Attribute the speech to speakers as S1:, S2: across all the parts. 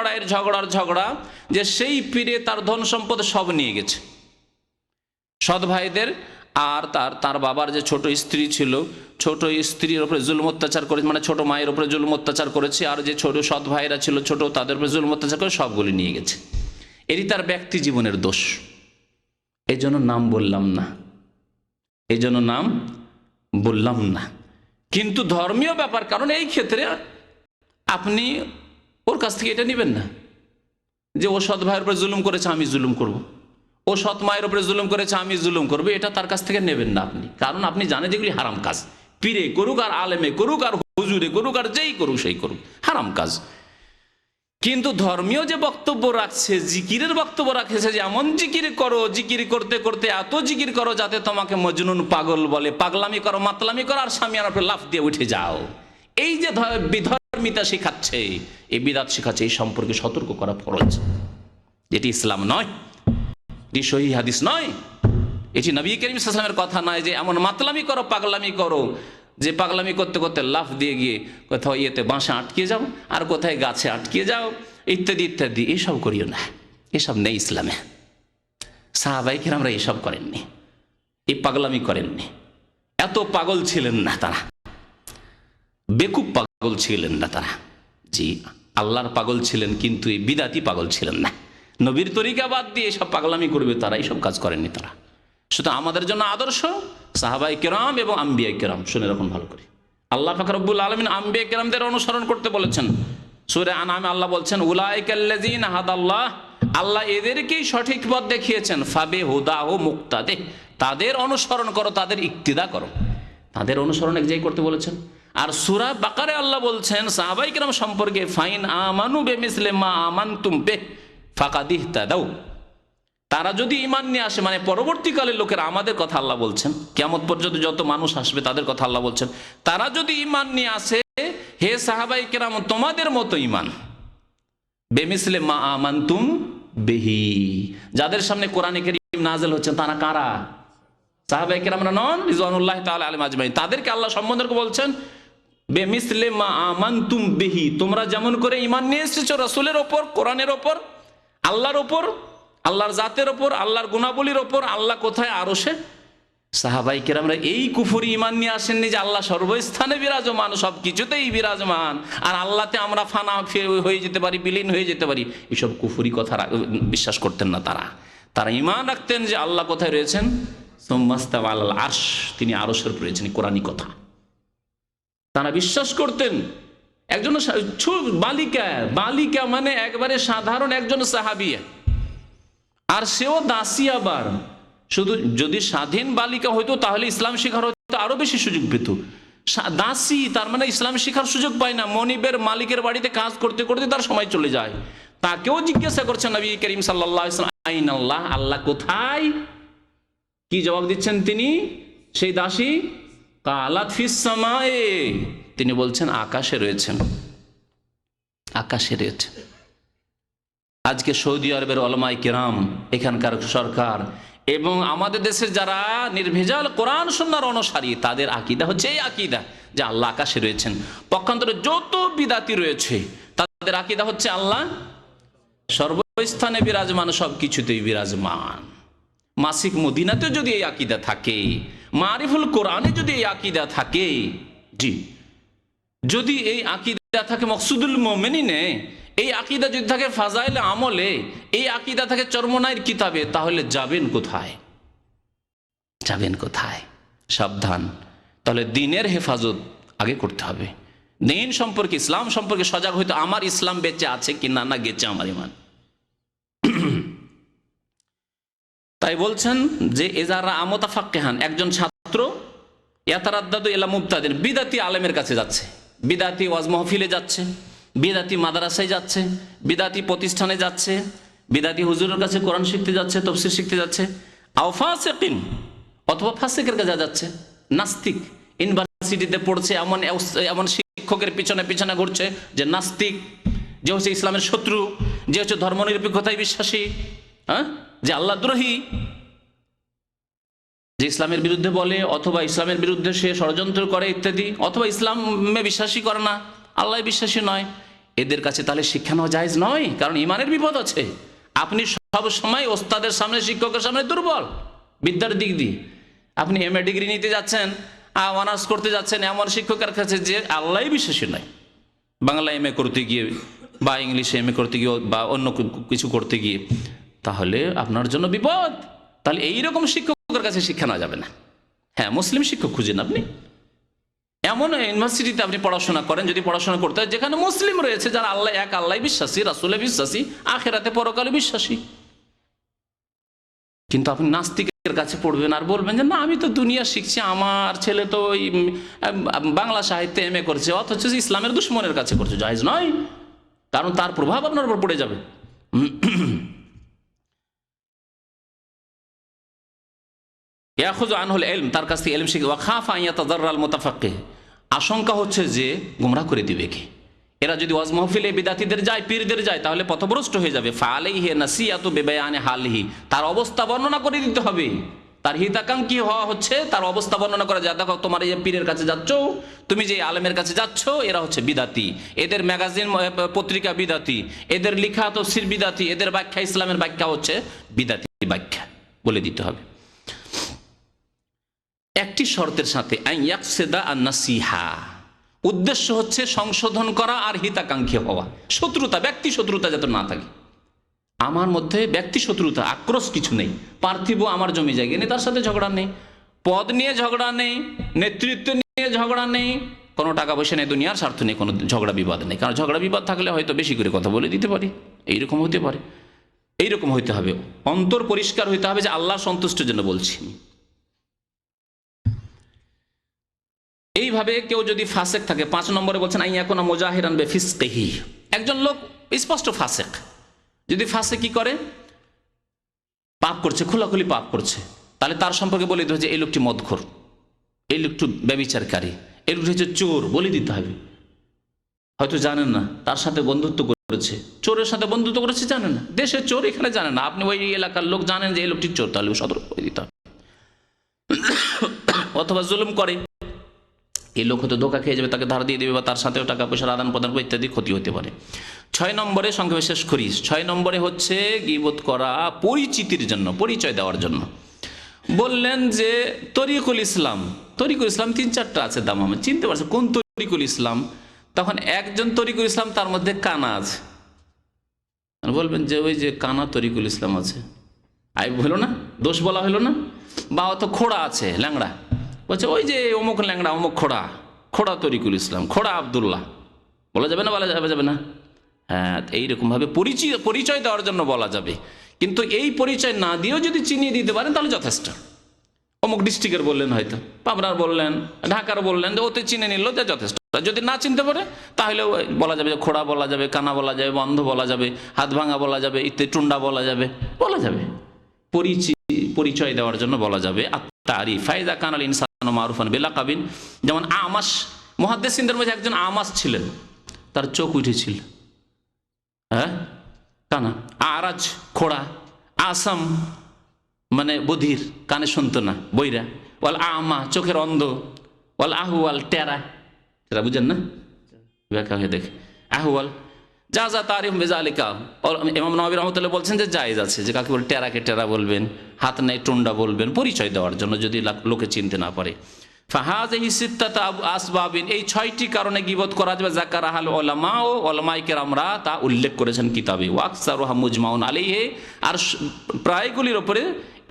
S1: লড়াইয়ের ঝগড়া যে সেই পীরে তার ধন সম্পদ সব নিয়ে গেছে। সৎ ভাইদের আর তার বাবার যে ছোট স্ত্রী ছিল, ছোট স্ত্রীর উপরে জুলুম অত্যাচার করেছে, মানে ছোট মায়ের উপরে জুলুম অত্যাচার করেছে, আর যে ছোট সৎ ভাইরা ছিল ছোট, তাদের উপরে জুলুম অত্যাচার করে সবগুলি নিয়ে গেছে। এটি তার ব্যক্তি জীবনের দোষ। এই জন্য নাম বললাম না, কিন্তু ধর্মীয় ব্যাপার, কারণ এই ক্ষেত্রে আপনি ওর কাছ থেকে এটা নেবেন না যে ও সৎ ভাইয়ের উপরে জুলুম করেছে আমি জুলুম করব, ও সৎ মায়ের উপরে জুলুম করেছে আমি জুলুম করবো, এটা তার কাছ থেকে নেবেন না আপনি। কারণ আপনি জানেন যেগুলি হারাম কাজ। পীরে করুক আর আলেমে করুক আর হুজুরে করুক আর যেই করুক সেই করুক, হারাম কাজ। কিন্তু ধর্মীয় যে বক্তব্য রাখছে, জিকিরের বক্তব্য রাখছে যে এমন জিকির করো, জিকির করতে করতে এত জিকির করো যাতে তোমাকে মজনুন পাগল বলে, পাগলামি করো, মাতলামি করো আর সামিয়ানার উপরে লাফ দিয়ে উঠে যাও। এই যে বিধর্মিতা শেখাচ্ছে, এই বিদাত শেখাচ্ছে, এই সম্পর্কে সতর্ক করা ফরজ। এটি ইসলাম নয়, এটি সহিহ হাদিস নয়, এটি নবী করিম সাল্লাল্লাহু আলাইহি ওয়াসাল্লামের কথা নয় যে এমন মাতলামি করো, পাগলামি করো যে পাগলামি করতে করতে লাফ দিয়ে গিয়ে কোথাও ইয়েতে বাঁশে আটকে যাও আর কোথায় গাছে আটকে যাও ইত্যাদি ইত্যাদি। এসব করিও না, এসব নেই ইসলামে। সাহাবায়ে কেরামরা এসব করেননি, এই পাগলামি করেননি। এত পাগল ছিলেন না তারা, বেকুব পাগল ছিলেন না তারা। জি, আল্লাহর পাগল ছিলেন, কিন্তু এই বিদাতি পাগল ছিলেন না। নবীর তরিকা বাদ দিয়ে এসব পাগলামি করবে তারা, এইসব কাজ করেননি তারা। শুধু আমাদের জন্য আদর্শ সাহাবায়ে কেরাম এবং আম্বিয়ায়ে কেরাম। শুনে রাখুন ভালো করে, আল্লাহ পাক রব্বুল আলামিন আম্বিয়ায়ে কেরামদের অনুসরণ করতে বলেছেন। সূরা আনআমে আল্লাহ বলছেন উলাইকাল্লাযীনা হাদাল্লাহ, আল্লাহ এদেরকেই সঠিক পথ দেখিয়েছেন, ফাবিহুদাহু মুক্তাদে, তাদের অনুসরণ করো, তাদের ইক্তিদা করো। তাদের অনুসরণ এক জায়গায় করতে বলেছেন। আর সূরা বাকারায় আল্লাহ বলছেন সাহাবায়ে কেরাম সম্পর্কে, ফাইন আমানু বিমিসলি মা আমানতুম বিহি ফাকাদ ইহতাদাউ, তারা যদি ঈমান নিয়ে আসে, মানে পরবর্তীকালের লোকেরা, আমাদের কথা আল্লাহ বলছেন, কিয়ামত পর্যন্ত যত মানুষ আসবে তাদের কথা আল্লাহ বলছেন, তারা যদি ঈমান নিয়ে আসে, হে সাহাবায়ে কেরাম তোমাদের মতো ঈমান, বিমিসলি মা আমানতুম বিহি, যাদের সামনে কোরআনে কারীম নাযিল হচ্ছে তারা কারা? সাহাবায়ে কেরামরা নন, রিজওয়ানুল্লাহি তাআলা আলাইহিম আজমাইন। তাদেরকে আল্লাহ সম্বোধন করে বলছেন বিমিসলি মা আমানতুম বিহি, তোমরা যেমন করে ঈমান নিয়ে এসেছো রাসূলের ওপর, কোরআনের ওপর, আল্লাহর ওপর, আল্লাহর জাতের ওপর, আল্লাহর গুণাবলীর ওপর, আল্লাহ কোথায় আরশে। সাহাবায়ে কেরামরা এই কুফরি ঈমান নিয়ে আসেননি যে আল্লাহ সর্বস্থানে বিরাজমান, সব কিছুতেই বিরাজমান, আর আল্লাহতে আমরা ফানা হয়ে যেতে পারি, বিলীন হয়ে যেতে পারি, এসব কুফরি কথা বিশ্বাস করতেন না তারা। তারা ঈমান রাখতেন যে আল্লাহ কোথায় রয়েছেন, সুম্মাস্তাওয়া আলাল আরশ, তিনি আরশের উপরে রয়েছেন, কোরআনী কথা তারা বিশ্বাস করতেন। একজন বালিকা মানে একবারে সাধারণ একজন সাহাবিয়া, আর সেও দাসী। আবার শুধু যদি স্বাধীন বালিকা হইতো তাহলে ইসলাম শিখার হয়তো আরো বেশি সুযোগ পেত। দাসী তার মানে ইসলাম শিখার সুযোগ পায় না, মনিবের মালিকের বাড়িতে কাজ করতে করতে তার সময় চলে যায়। তাকেও জিজ্ঞাসা করছেন নবী করিম সাল্লাল্লাহু আলাইহি ওয়াসাল্লাম, আইনাল্লাহ, আল্লাহ কোথায়? কি জবাব দিচ্ছেন তিনি, সেই দাসী? কালাত ফিস সামায়ে, তিনি বলছেন আকাশে রয়েছেন, আকাশে রয়েছেন। আজকে সৌদি আরবের উলামায়ে কেরাম, এখানকার সরকার এবং আমাদের দেশের যারা নির্ভেজাল কোরআন সুন্নাহর অনুসারী, তাদের আকীদা হচ্ছে এই আকীদা যে আল্লাহ আকাশে রয়েছেন। পক্ষান্তরে যত বিদাতি রয়েছে তাদের আকীদা হচ্ছে আল্লাহ সর্বস্থানে বিরাজমান, সব কিছুতেই বিরাজমান। মাসিক মদিনাতে যদি এই আকীদা থাকে, মারিফুল কোরআনে যদি এই আকীদা থাকে, জি, যদি এই আকীদা থাকে মকসুদুল মুমিনিনে, এই আকীদা যদি থাকে ফাজাইল আমলে, এই আকীদা থাকে চরমনাইর কিতাবে, তাহলে যাবেন কোথায়? যাবেন কোথায়? সাবধান। তাহলে দ্বীনের হেফাজত আগে করতে হবে, দ্বীন সম্পর্কে, ইসলাম সম্পর্কে সজাগ হইতে, আমার ইসলাম বেঁচে আছে কি না, না গেছে আমার ঈমান। তাই বলছেন যে এজারা মুতাফাক্কিহান, একজন ছাত্র ইয়াতারাদ্দাদু ইলা মুবতাদিন, বিদাতি আলেমের কাছে যাচ্ছে, বিদাতি ওয়াজ মাহফিলে যাচ্ছে, বিদাতি মাদ্রাসায় যাচ্ছে, বিদাতি প্রতিষ্ঠানে যাচ্ছে, বিদাতি হুজুরের কাছে কোরআন শিখতে যাচ্ছে, তাফসীর শিখতে যাচ্ছে, আও ফাসিকিন, অথবা ফাসিকের কাছে যাচ্ছে, নাস্তিক, ইউনিভার্সিটিতে পড়ছে, এমন শিক্ষকের পিছনে পিছনে ঘুরছে যে নাস্তিক, যে হচ্ছে ইসলামের শত্রু, যে হচ্ছে ধর্মনিরপেক্ষতায় বিশ্বাসী, হ্যাঁ, যে আল্লাহদ্রোহী, যে ইসলামের বিরুদ্ধে বলে, অথবা ইসলামের বিরুদ্ধে সে ষড়যন্ত্র করে ইত্যাদি, অথবা ইসলামে বিশ্বাসী করে না, আল্লাহ বিশ্বাসী নয়, এদের কাছে তাহলে শিক্ষা নেওয়া জায়েজ নয়, কারণ ইমানের বিপদ আছে। আপনি সব সময় ওস্তাদের সামনে, শিক্ষকের সামনে দুর্বল বিদ্যার দিক দিয়ে। আপনি এমএ ডিগ্রি নিতে যাচ্ছেন, অনার্স করতে যাচ্ছেন এমন শিক্ষকের কাছে যে আল্লাহ বিশ্বাসী নয়, বাংলা এমএ করতে গিয়ে বা ইংলিশে এমএ করতে গিয়ে বা অন্য কিছু করতে গিয়ে, তাহলে আপনার জন্য বিপদ। তাহলে এইরকম শিক্ষকের কাছে শিক্ষা নেওয়া যাবে না। হ্যাঁ, মুসলিম শিক্ষক খুঁজেন আপনি, এমন ইউনিভার্সিটিতে আপনি পড়াশোনা করেন, যদি পড়াশোনা করতে হয় যেখানে মুসলিম রয়েছে, যারা আল্লাহ এক, আল্লাহ বিশ্বাসী, রাসূলে বিশ্বাসী, আখিরাতে পরকালে বিশ্বাসী। কিন্তু আপনি নাস্তিকের কাছে পড়বেন আর বলবেন যে না আমি তো দুনিয়া শিখছি, আমার ছেলে তো ওই বাংলা সাহিত্যে এমএ করছে, অথচ ইসলামের দুশ্মনের কাছে করছে, জায়েজ নয়, কারণ তার প্রভাব আপনার উপর পড়ে যাবে। ইয়াখুযু আনহুল ইলম, তার কাছ থেকে ইলম শিখে, ওয়া খাফা আন ইয়াতাযাররাল মুতাফাক্কিহ, আশঙ্কা হচ্ছে যে গোমরাহ করে দিবে কে। এরা যদি ওয়াজ মাহফিলে বিদাতীদের যায়, পীরদের যায়, তাহলে পথভ্রষ্ট হয়ে যাবে। ফাআলাইহি নাসিয়াতু বিবায়ানি হালিহি, তার অবস্থা বর্ণনা করে দিতে হবে। তার হিতাকাঙ্ক্ষী হওয়া হচ্ছে তার অবস্থা বর্ণনা করা যায়। দেখো তোমার এই যে পীরের কাছে যাচ্ছ, তুমি যে আলেমের কাছে যাচ্ছ, এরা হচ্ছে বিদাতি, এদের ম্যাগাজিন পত্রিকা বিদাতি, এদের লিখা তাফসীর বিদাতি, এদের ব্যাখ্যা ইসলামের ব্যাখ্যা হচ্ছে বিদাতি ব্যাখ্যা, বলে দিতে হবে। একটি শর্তের সাথে, আন ইয়াকসিদা আন-নাসিহা, উদ্দেশ্য হচ্ছে সংশোধন করা আর হিতাকাঙ্ক্ষী হওয়া। শত্রুতা, ব্যক্তি শত্রুতা যাতে না থাকে। আমার মধ্যে ব্যক্তি শত্রুতা, আক্রোশ কিছু নেই। পার্থিব আমার জমি জায়গা নেই, তার সাথে ঝগড়া নেই। পদ নিয়ে ঝগড়া নেই, নেতৃত্ব নিয়ে ঝগড়া নেই, কোনো টাকা পয়সা নেই, দুনিয়ার স্বার্থ নেই, কোনো ঝগড়া বিবাদ নেই। কারণ ঝগড়া বিবাদ থাকলে হয়তো বেশি করে কথা বলে দিতে পারি, এইরকম হতে পারে। এইরকম হইতে হবে, অন্তর পরিষ্কার হইতে হবে যে আল্লাহ সন্তুষ্টের জন্য বলছি। এইভাবে কেউ যদি ফাসেক থাকে, 5 নম্বরে বলছেন আইয়াকুনা মুজাহিরান বিফিসকিহি, একজন লোক স্পষ্ট ফাসেক, যদি ফাসেক কি করে, পাপ করছে, খোলাখুলি পাপ করছে, তাহলে তার সম্পর্কে বলে দিতে হবে যে এই লোকটি মদখোর, এই লোকটি ব্যভিচারকারী, এই লোকটি হচ্ছে চোর, বলে দিতে হবে। হয়তো জানেন না, তার সাথে বন্ধুত্ব করেছে, চোরের সাথে বন্ধুত্ব করেছে, জানেন না, দেশের চোর, এখানে জানেন না, আপনি ওই এলাকার লোক জানেন যে এই লোকটি চোর, তাহলে সতর্ক করে দিতে হবে। অথবা জুলুম করে, এই লোক হয়তো ধোকা খেয়ে যাবে, তাকে ধার দিয়ে দেবে বা তার সাথেও টাকা পয়সার আদান প্রদান করে ইত্যাদি ক্ষতি হতে পারে। 6 নম্বরে সংক্ষেপে শেষ করি, 6 নম্বরে হচ্ছে গীবত করা পরিচিতির জন্য, পরিচয় দেওয়ার জন্য। বললেন যে তরিকুল ইসলাম, তরিকুল ইসলাম 3-4টা আছে, দাম আমি চিনতে পারছি কোন তরিকুল ইসলাম। তখন একজন তরিকুল ইসলাম, তার মধ্যে কানা আছে, বলবেন যে ওই যে কানা তরিকুল ইসলাম আছে, আইব হলো না, দোষ বলা হলো না। বা অত খোড়া আছে, ল্যাংড়া, বলছে ওই যে অমুক ল্যাংড়া, অমুক খোড়া, খোড়া তরিকুল ইসলাম, খোড়া আবদুল্লাহ, বলা যাবে না, বলা যাবে না। হ্যাঁ, এইরকমভাবে পরিচয় দেওয়ার জন্য বলা যাবে, কিন্তু এই পরিচয় না দিয়েও যদি চিনিয়ে দিতে পারেন তাহলে যথেষ্ট। অমুক ডিস্ট্রিক্টের বললেন, হয়তো পাবনার বললেন, ঢাকার বললেন, যে ওতে চিনে নিল, যা যথেষ্ট। যদি না চিনতে পারে তাহলে বলা যাবে যে খোড়া বলা যাবে, কানা বলা যাবে, বন্ধ বলা যাবে, হাত ভাঙা বলা যাবে, ইত্যাদি, টুন্ডা বলা যাবে, পরিচয় দেওয়ার জন্য বলা যাবে। আত-তারিফ, ফাইদা কানাল ইনসানু মারুফান বিলাকাবিন, যেমন আমাস, মুহাদ্দিসিনদের মধ্যে একজন আমাস ছিলেন, তার চোখ উঠেছিল, হ্যাঁ, কানা। আরাজ, খোড়া। আসাম মানে বধির, কানে শুনতো না, বইরা। ওয়াল আমা, চোখের অন্ধ। ওয়াল আহওয়াল, টেরা, টেরা বুঝেন না, ব্যাখ্যা হয়ে দেখে, আহওয়াল জাযা তারিফ বিযালিকা। ইমাম নববী রাহমাতুল্লাহ বলছেন যে জায়েজ আছে, যে কাকে বলে টেরাকে টেরা বলবেন, হাত নাই টুন্ডা বলবেন, পরিচয় দেওয়ার জন্য, যদি লোকে চিনতে না পারে। ফাহাযিহি সিত্তাতু আসবাবিন, এই 6টি কারণে গীবত করা যাবে। যাকারাহাল উলামা, ও উলামায়ে কেরামরা তা উল্লেখ করেছেন কিতাবে। ওয়া আকসারুহা মুজমাউন আলাইহি, আর প্রায়গুলির উপরে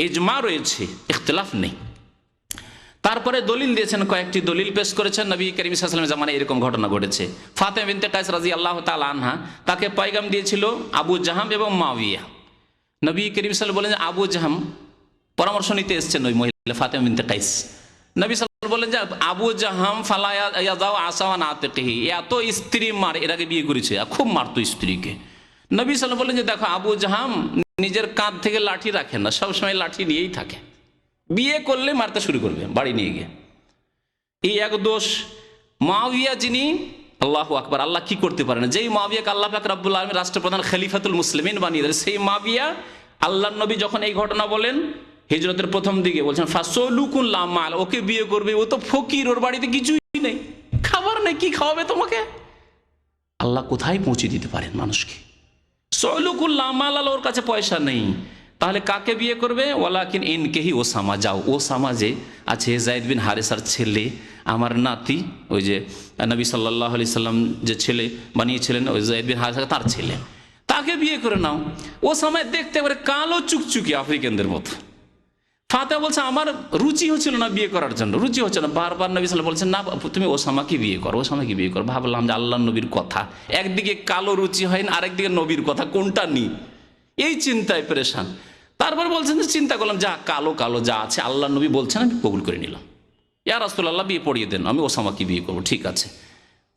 S1: ইজমা রয়েছে, ইখতিলাফ নেই। তারপরে দলিল দিয়েছেন, কয়েকটি দলিল পেশ করেছেন। নবী করিম সাল্লাল্লাহু আলাইহি ওয়াসাল্লামের জামানায় এরকম ঘটনা ঘটেছে। ফাতেমা বিনতে কায়েস রাদিয়াল্লাহু তাআলা আনহা, তাকে পয়গাম দিয়েছিল আবু জাহাম এবং মুয়াবিয়া। নবী করিম সাল্লাল্লাহু আলাইহি ওয়াসাল্লাম বলেন যে আবু জাহাম পরামর্শ নিতে এসেছেন ওই মহিলা ফাতেমা বিনতে কায়েস। নবী সাল্লাল্লাহু আলাইহি ওয়াসাল্লাম বলেন যে আবু জাহাম ফালা ইয়াযাউ আসাওয়ান আতিকিহি, এত স্ত্রী মার, এর আগে বিয়ে করেছে, খুব মারতো স্ত্রীকে। নবী সাল্লাল্লাহু আলাইহি ওয়াসাল্লাম বলেন যে দেখো, আবু জাহাম নিজের কাঁধ থেকে লাঠি রাখেন না, সবসময় লাঠি নিয়েই থাকে, বিয়ে করলে মারতে শুরু করবে বাড়ি নিয়ে গিয়ে। এই এক দোষ। মুয়াবিয়া, যিনি, আল্লাহু আকবার, আল্লাহ কি করতে পারেন, যেই মুয়াবিয়াকে আল্লাহ পাক রব্বুল আলামিন রাষ্ট্রপ্রধান খলিফাতুল মুসলিমিন বানিয়ে দেন, সেই মুয়াবিয়া, আল্লাহর নবী যখন এই ঘটনা বলেন হিজরতের প্রথম দিকে, বলছেন ফাসলুকুন লা মাল, ওকে বিয়ে করবে, ও তো ফকির, ওর বাড়িতে কিছুই নেই, খাবার নেই, কি খাওয়াবে তোমাকে? আল্লাহ কোথায় পৌঁছে দিতে পারেন মানুষকে। সলুকুল্লাহ আমাল, ওর কাছে পয়সা নেই, তাহলে কাকে বিয়ে করবে? ওয়ালাকিন ইনকেহি ওসামা, যাও ওসামা যে আছে যায়েদ বিন হারেসার ছেলে, আমার নাতি, ওই যে নবী সাল্লাল্লাহু আলাইহি সাল্লাম যে ছেলে বানিয়েছিলেন ওই যায়েদ বিন হারেসা, তার ছেলে, তাকে বিয়ে করে নাও। ওসামায় দেখতে পারে কালো চুকচুকি আফ্রিকানদের মতো। ফাতেমা বলছে আমার রুচি হচ্ছিল না বিয়ে করার জন্য, রুচি হচ্ছে না। বারবার নবী সাল্লাল্লাহু বলছেন না তুমি ওসামাকে বিয়ে করো, ওসামাকে বিয়ে করো। ভাবলাম যে আল্লাহ নবীর কথা, একদিকে কালো রুচি হয় না, আরেকদিকে নবীর কথা, কোনটা নি, এই চিন্তায় পরেশান। তারপর বলছেন যে চিন্তা করলাম যা কালো কালো যা আছে আল্লাহ নবী বলছেন, আমি কবুল করে নিলাম। ইয়া রাসূলুল্লাহ বিয়ে পড়িয়ে দেন, আমি ওসামাকে বিয়ে করবো, ঠিক আছে।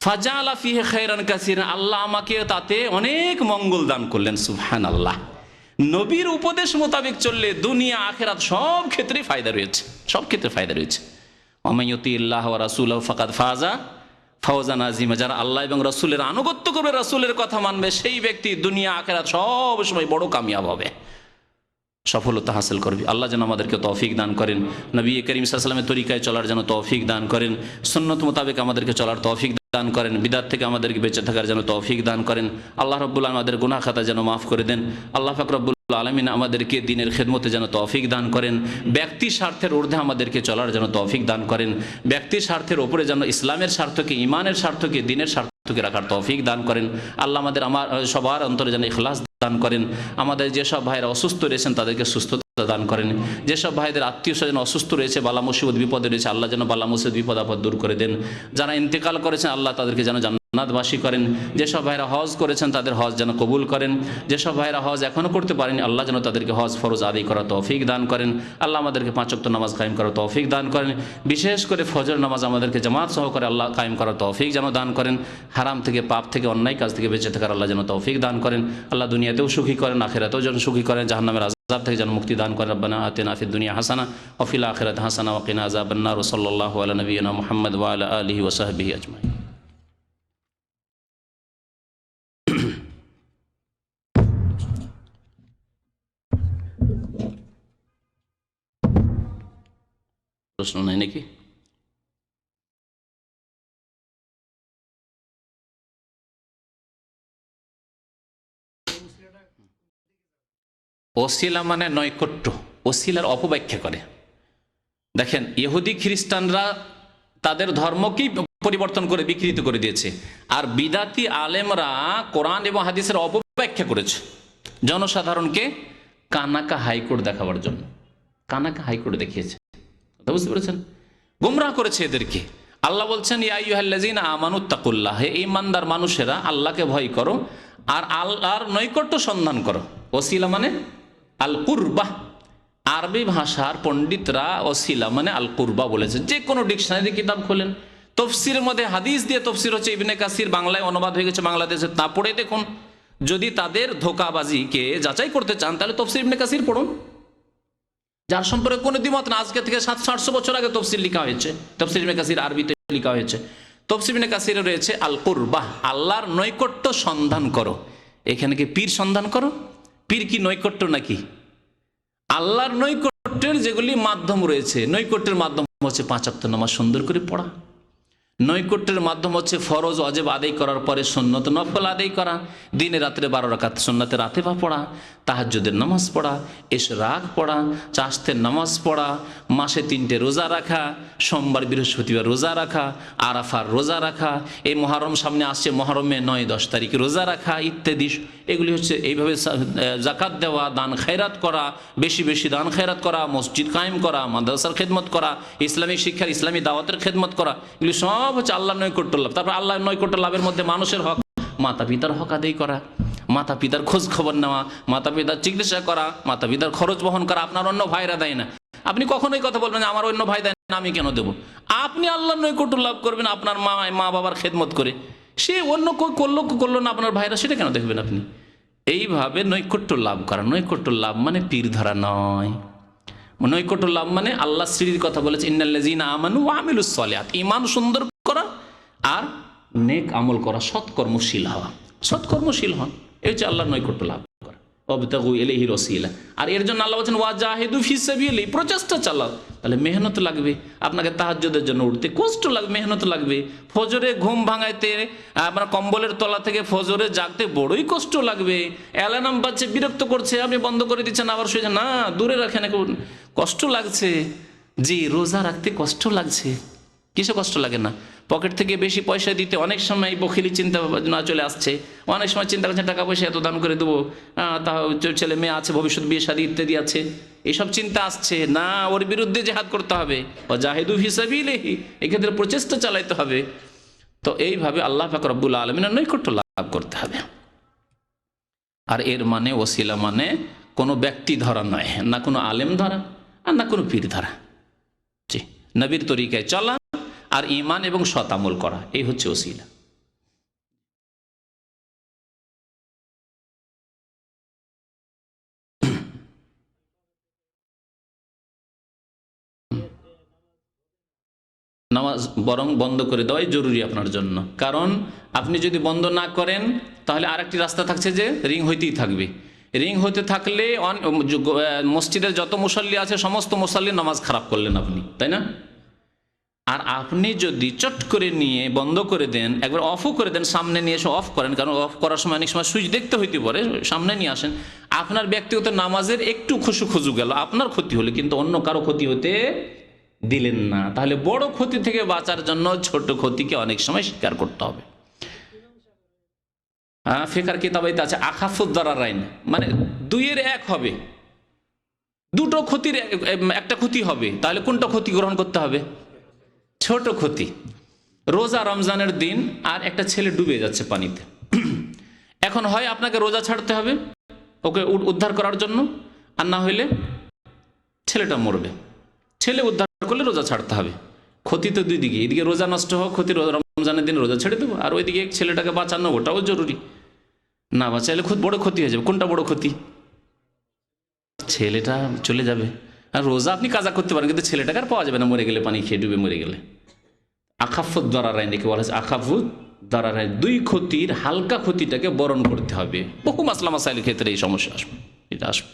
S1: ফাজালা ফিহি খায়রান কাসীরান, আল্লাহ আমাকে তাতে অনেক মঙ্গল দান করলেন। সুবহানাল্লাহ। নবীর উপদেশ মোতাবেক চললে দুনিয়া আখিরাত সব ক্ষেত্রে ফায়দা রয়েছে, সব ক্ষেত্রে ফায়দা রয়েছে। ওয়ামান ইউতিল্লাহ ওয়া রাসূলাহু ফাকাদ ফাজা ফাওজান আযীমা, যারা আল্লাহ এবং রাসূলের আনুগত্য করবে, রাসূলের কথা মানবে, সেই ব্যক্তি দুনিয়া আখিরাত সব সময় বড় কামিয়াব হবে, সফলতা হাসিল করবে। আল্লাহ যেন আমাদেরকে তৌফিক দান করেন, নবী করিম সাল্লাল্লাহু আলাইহি ওয়াসাল্লামের তরিকায় চলার যেন তৌফিক দান করেন, সুন্নত মোতাবেক আমাদেরকে চলার তৌফিক দান করেন, বিদআত থেকে আমাদেরকে বেঁচে থাকার যেন তৌফিক দান করেন। আল্লাহ রাব্বুল আলামিন আমাদের গুনাহ খাতা যেন মাফ করে দেন। আল্লাহ পাক রব্বুল আলামিন আমাদেরকে দ্বীনের খেদমতে যেন তৌফিক দান করেন, ব্যক্তি স্বার্থের ঊর্ধ্বে আমাদেরকে চলার যেন তৌফিক দান করেন, ব্যক্তি স্বার্থের ওপরে যেন ইসলামের স্বার্থকে, ঈমানের স্বার্থকে, দ্বীনের স্বার্থকে রাখার তৌফিক দান করেন। আল্লাহ আমাদের সবার অন্তরে যেন ইখলাস দান করেন। আমাদের যেসব ভাইরা অসুস্থ রয়েছেন তাদেরকে সুস্থতা দান করেন, যেসব ভাইদের আত্মীয় স্বজন অসুস্থ রয়েছে, বালা মুসিবত বিপদে রয়েছে, আল্লাহ যেন বালা মুসিবত বিপদ আপদ দূর করে দেন। যারা ইন্তেকাল করেছেন আল্লাহ তাদেরকে যেন জান্নাতবাসী করেন। যেসব ভাইরা হজ করেছেন তাদের হজ যেন কবুল করেন। যেসব ভাইরা হজ এখনও করতে পারেন আল্লাহ যেন তাদেরকে হজ ফরজ আদায় করার তৌফিক দান করেন। আল্লাহ আমাদেরকে 5 ওয়াক্ত নামাজ কায়েম করার তৌফিক দান করেন। বিশেষ করে ফজর নামাজ আমাদেরকে জামাত সহকারে আল্লাহ কায়েম করার তৌফিক যেন দান করেন। হারাম থেকে, পাপ থেকে, অন্যায় কাজ থেকে বেঁচে থাকার আল্লাহ যেন তৌফিক দান করেন। আল্লাহ দুনিয়াতেও সুখী করেন, আখিরাতেও যেন সুখী করেন, জাহান্নামের আযাব থেকে যেন মুক্তি দান করেন। রব্বানা আতিনা ফিদ দুনিয়া হাসানা ওয়া ফিল আখিরাতি হাসানা ওয়া কিনা আযাবান নার। সাল্লাল্লাহু আলা নবিয়িনা মুহাম্মদ ওয়া আলা আলিহি ওয়া সাহবিহি আজমাইন। প্রশ্ন নাই নাকি? ওসিলা মানে নৈকট্য, ওসিলার অপব্যাখ্যা করে। দেখেন ইহুদি খ্রিস্টানরা তাদের ধর্মকেই পরিবর্তন করে বিকৃত করে দিয়েছে, আর বিদাতি আলেমরা কোরআন এবং হাদিসের অপব্যাখ্যা করেছে জনসাধারণকে কানাকা হাইকোর্ট দেখাবার জন্য। কানাকা হাইকোর্ট দেখিয়েছে, কথা বুঝতে পেরেছেন? গুমরাহ করেছে এদেরকে। আল্লাহ বলছেন ইয়া আইয়ুহাল্লাযীনা আমানুত্তাকুল্লাহ, হে ঈমানদার মানুষেরা আল্লাহকে ভয় করো আর আল্লাহর নৈকট্য সন্ধান করো। ওসিলা মানে আল কুরবা, আরবি ভাষার পণ্ডিতরা ওসিলা মানে আল কুরবা বলেছেন। যে কোনো ডিকশনারি কিতাব খোলেন, তফসিরের মধ্যে হাদিস দিয়ে তফসির হচ্ছে, ইবনে কাসির বাংলায় অনুবাদ হয়ে গেছে বাংলাদেশে, তা পড়ে দেখুন। যদি তাদের ধোঁকাবাজিকে যাচাই করতে চান তাহলে তফসির ইবনে কাসির পড়ুন, যার সম্পর্কে কোনো দ্বিমত না। আজকে থেকে 700-800 বছর আগে তফসির লেখা হয়েছে, তফসির ইবনে কাসির আরবিতে লেখা হয়েছে। তফসির ইবনে কাসিরে রয়েছে আল কুরবাহ, আল্লাহর নৈকট্য সন্ধান করো। এখানে কি পীর সন্ধান করো? পীর কি নৈকট্য নাকি? আল্লাহর নৈকট্যের যেগুলি মাধ্যম রয়েছে, নৈকট্যের মাধ্যম হচ্ছে 5 ওয়াক্ত নামাজ সুন্দর করে পড়া, নৈকট্যের মাধ্যম হচ্ছে ফরজ ওয়াজিব আদায় করার পরে সুন্নত নফল আদায় করা, দিনে রাত্রে 12 রাকাত সুন্নতে রাতেবা পড়া, তাহাজ্জুদের নামাজ পড়া, ইশরাক পড়া, চাশতের নামাজ পড়া, মাসে 3টে রোজা রাখা, সোমবার বৃহস্পতিবার রোজা রাখা, আরাফার রোজা রাখা, এই মহরম সামনে আসছে, মহরমে 9-10 তারিখ রোজা রাখা ইত্যাদি। এগুলি হচ্ছে এইভাবে জাকাত দেওয়া, দান খেরাত করা, বেশি বেশি দান খেরাত করা, মসজিদ কায়েম করা, মাদ্রাসার খেদমত করা, ইসলামিক শিক্ষার, ইসলামী দাওয়াতের খেদমত করা, এগুলি সব হচ্ছে আল্লাহর নৈকট্য লাভ। তারপর আল্লাহর নৈকট্য লাভের মধ্যে মানুষের হক, মাতা পিতার হক আদায় করা, মাতা পিতার খোঁজ খবর নেওয়া, মাতা পিতার চিকিৎসা করা, মাতা পিতার খরচ বহন করা। আপনার অন্য ভাইরা দেয় না, আপনি কখনোই কথা বলবেন না আমার অন্য ভাই দেয় না আমি কেন দেবো। আপনি আল্লাহর নৈকট্য লাভ করবেন আপনার মা বাবার খেদমত করে, সে অন্য করলো না আপনার ভাইরা, সেটা কেন দেখবেন আপনি? এইভাবে নৈকট্য লাভ করা। নৈকট্য লাভ মানে পীর ধরা নয়। নৈকট্য লাভ মানে আল্লাহ শ্রীর কথা বলেছে ইন্নাল্লাযীনা আমানু ওয়া আমিলুস সালিহাত, ঈমান সুন্দর করা আর নেক আমল করা, সৎকর্মশীল হওয়া, সৎকর্মশীল হন, এই হচ্ছে আল্লাহর নৈকট্য লাভ করা। ওয়াবতাগু ইলাইহিল ওয়াসিলা। আর এর জন্য আল্লাহ বলছেন ওয়াজাহিদু ফি সাবিলিহি, প্রচেষ্টা চালাও। তাহলে মেহনত লাগবে, আপনাকে তাহাজ্জুদের জন্য উঠতে কষ্ট লাগবে, মেহনত লাগবে। ফজরে ঘুম ভাঙাইতে, আপনার কম্বলের তলা থেকে ফজরে জাগতে বড়ই কষ্ট লাগবে। অ্যালার্ম বাজছে, বিরক্ত করছে, আপনি বন্ধ করে দিচ্ছেন, আবার শুয়েছেন, না দূরে রাখেন, কষ্ট লাগছে। জি, রোজা রাখতে কষ্ট লাগছে, কিসে কষ্ট লাগে না? পকেট থেকে বেশি পয়সা দিতে অনেক সময় বখিলি চিন্তা না চলে আসছে, অনেক সময় চিন্তা করছেন টাকা পয়সা এত দান করে দেবো, তা ছেলে মেয়ে আছে, ভবিষ্যৎ বিয়ে শাদী ইত্যাদি আছে, এইসব চিন্তা আসছে না, ওর বিরুদ্ধে জেহাদ করতে হবে, জাহিদু ফি সাবিলিহি, এক্ষেত্রে প্রচেষ্টা চালাইতে হবে। তো এইভাবে আল্লাহ পাক রব্বুল আলামিনের নৈকট্য লাভ করতে হবে। আর এর মানে ওসিলা মানে কোনো ব্যক্তি ধরা নয়, না কোনো আলেম ধরা আর না কোনো পীর ধরা। জি, নবীর তরিকায় চলা আর ঈমান এবং সৎ আমল করা, এই হচ্ছে ওসিলা। নামাজ বরং বন্ধ করে দেওয়াই জরুরি আপনার জন্য, কারণ আপনি যদি বন্ধ না করেন তাহলে আরেকটি রাস্তা থাকছে যে রিং হইতেই থাকবে। রিং হতে থাকলে মসজিদের যত মুসল্লি আছে সমস্ত মুসল্লির নামাজ খারাপ করলেন আপনি, তাই না? আর আপনি যদি চট করে নিয়ে বন্ধ করে দেন, একবার অফও করে দেন, সামনে নিয়ে এসে অফ করেন, কারণ অফ করার সময় অনেক সময় সুইচ দেখতে হইতে পারে, সামনে নিয়ে আসেন, আপনার ব্যক্তিগত নামাজের একটু খুশু গেল, আপনার ক্ষতি হলে, কিন্তু অন্য কারো ক্ষতি হতে দিলেন না। তাহলে বড় ক্ষতি থেকে বাঁচার জন্য ছোট ক্ষতিকে অনেক সময় স্বীকার করতে হবে। ফিকার কিতাবাইতে আছে আখাফুদ দারারাইন, মানে দুইয়ের এক হবে, দুটো ক্ষতির একটা ক্ষতি হবে, তাহলে কোনটা ক্ষতি গ্রহণ করতে হবে? ছোট ক্ষতি। রোজা রমজানের দিন আর একটা ছেলে ডুবে যাচ্ছে পানিতে, এখন হয় আপনাকে রোজা ছাড়তে হবে ওকে উদ্ধার করার জন্য, আর না হইলে ছেলেটা মরবে। ছেলে উদ্ধার করলে রোজা ছাড়তে হবে। ক্ষতি তো দুই দিকে, এদিকে রোজা নষ্ট হোক ক্ষতি, রমজানের দিন রোজা ছেড়ে দেবো, আর ওইদিকে ছেলেটাকে বাঁচানো ওটাও জরুরি। না বাঁচাইলে খুব বড় ক্ষতি হয়ে যাবে। কোনটা বড় ক্ষতি? ছেলেটা চলে যাবে। আর রোজা আপনি কাজা করতে পারেন, কিন্তু ছেলেটাকে আর পাওয়া যাবে না, মরে গেলে, পানি খেয়ে ডুবে মরে গেলে। আখাফুদ দারারাইন একে বলা হয়েছে, আখাফুদ দারারাইন, দুই ক্ষতির হালকা ক্ষতিটাকে বরণ করতে হবে। বহু মাসলা মাসাইলের ক্ষেত্রে এই সমস্যা আসবে, এটা আসবে।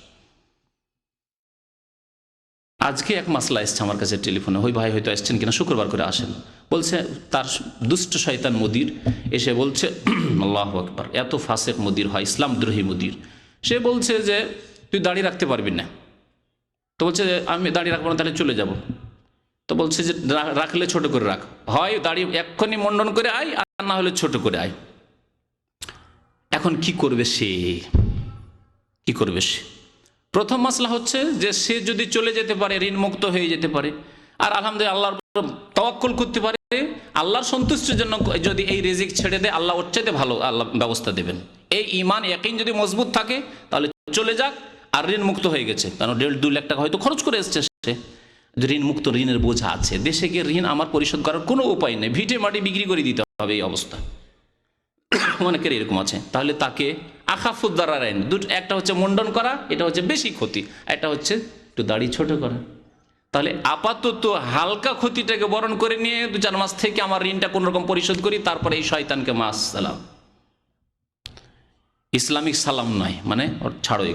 S1: আজকে এক মাসলা এসছে আমার কাছে টেলিফোনে, ওই ভাই হয়তো আসছেন কিনা, শুক্রবার করে আসেন, বলছে তার দুষ্ট শয়তান মুদির এসে বলছে, আল্লাহু আকবার, এত ফাসেক মুদির হয়, ইসলাম দ্রোহী মুদির, সে বলছে যে তুই দাড়ি রাখতে পারবি না। তো বলছে আমি দাড়ি রাখবো না, তাহলে চলে যাব। তো বলছে যে রাখলে ছোট করে রাখ, হয় দাড়ি এক্ষুনি মন্ডন করে আয়, আর না হলে ছোট করে আয়। এখন কি করবে সে? কি করবে সে? প্রথম মাসলা হচ্ছে যে সে যদি চলে যেতে পারে, ঋণ মুক্ত হয়ে যেতে পারে, আর আলহামদুলিল্লাহ আল্লাহর তাওয়াক্কুল করতে পারে, আল্লাহর সন্তুষ্টির জন্য যদি এই রিজিক ছেড়ে দেয়, আল্লাহ ওর চাইতে ভালো আল্লাহ ব্যবস্থা দেবেন। এই ঈমান ইয়াকিন যদি মজবুত থাকে তাহলে চলে যাক, আর ঋণ মুক্ত হয়ে গেছে, কারণ 1.5-2 লাখ টাকা হয়তো খরচ করে এসছে সে, ঋণ মুক্ত, ঋণের বোঝা আছে, দেশে গিয়ে ঋণ আমার পরিশোধ করার কোনো উপায় নেই, ভিটে মাটি বিক্রি করে দিতে হবে, এই অবস্থা অনেকের এরকম আছে। তাহলে তাকে আখাফুদ দারারাইন, একটা হচ্ছে মুন্ডন করা, এটা হচ্ছে বেশি ক্ষতি, একটা হচ্ছে একটু দাড়ি ছোট করা। তাহলে আপাতত হালকা ক্ষতিটাকে বরণ করে নিয়ে 2-4 মাস থেকে আমার ঋণটা কোন রকম পরিশোধ করি, তারপরে এই শয়তানকে মাস সালাম, ইসলামিক সালাম নয়, মানে ওর ছাড়ো,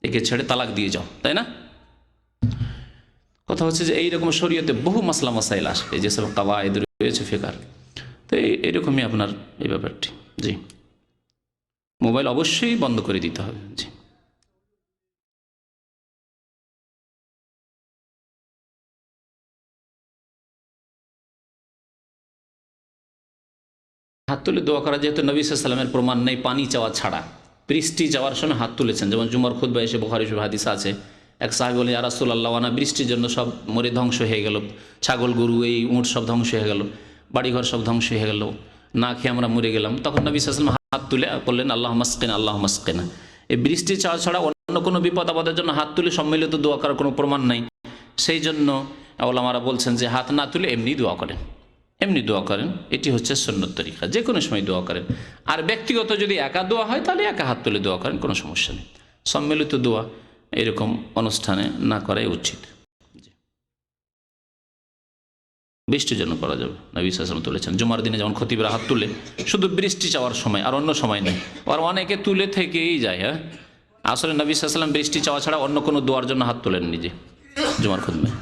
S1: একে ছেড়ে তালাক দিয়ে যাও, তাই না? কথা হচ্ছে যে এইরকম শরীয়তে বহু মাসলা মাসাইল আসবে, যেসব কাওয়ায়েদ রয়েছে ফিকার, তো এইরকমই আপনার এই ব্যাপারটি। জি, মোবাইল অবশ্যই বন্ধ করে দিতে হবে। জি, হাত তুলে দোয়া করা, যেহেতু নবী সাল্লাল্লাহু আলাইহি ওয়াসাল্লামের প্রমাণ নেই পানি চাওয়া ছাড়া, বৃষ্টি যাওয়ার সময় হাত তুলেছেন, যেমন জুমার খুতবা এসে বুখারী শরীফ হাদিস আছে, এক সাহাবী বলেন, ইয়া রাসূলুল্লাহ, ওয়ানা বৃষ্টির জন্য সব মরে ধ্বংস হয়ে গেল, ছাগল গরু এই উট সব ধ্বংস হয়ে গেল, বাড়িঘর সব ধ্বংস হয়ে গেল, না খেয়ে আমরা মরে গেলাম। তখন নবী সাল্লাল্লাহু আলাইহি ওয়াসাল্লাম হাত তুলে বললেন, আল্লাহুম্মা আসকিনা, আল্লাহুম্মা আসকিনা। এই বৃষ্টি চাওয়া ছাড়া অন্য কোনো বিপদ আপদের জন্য হাত তুলে সম্মিলিত দোয়া করার কোনো প্রমাণ নাই। সেই জন্য ওলামারা বলছেন যে হাত না তুলে এমনি দোয়া করেন, এমনি দোয়া করেন, এটি হচ্ছে সুন্নত তরিকা, যে কোনো সময় দোয়া করেন। আর ব্যক্তিগত যদি একা দোয়া হয় তাহলে একা হাত তুলে দোয়া করেন, কোনো সমস্যা নেই। সম্মিলিত দোয়া এরকম অনুষ্ঠানে না করাই উচিত। বৃষ্টির জন্য করা যাবে, নবী সাল্লাল্লাহু আলাইহি ওয়াসাল্লাম তুলেছেন। জুমার দিনে যেমন খতিবরা হাত তুলে শুধু বৃষ্টি চাওয়ার সময়, আর অন্য সময় নেই। আর অনেকে তুলে থেকেই যায়, হ্যাঁ, আসলে নবী সাল্লাল্লাহু আলাইহি ওয়াসাল্লাম বৃষ্টি চাওয়া ছাড়া অন্য কোনো দোয়ার জন্য হাত তোলেননি যে জুমার খুতবায়।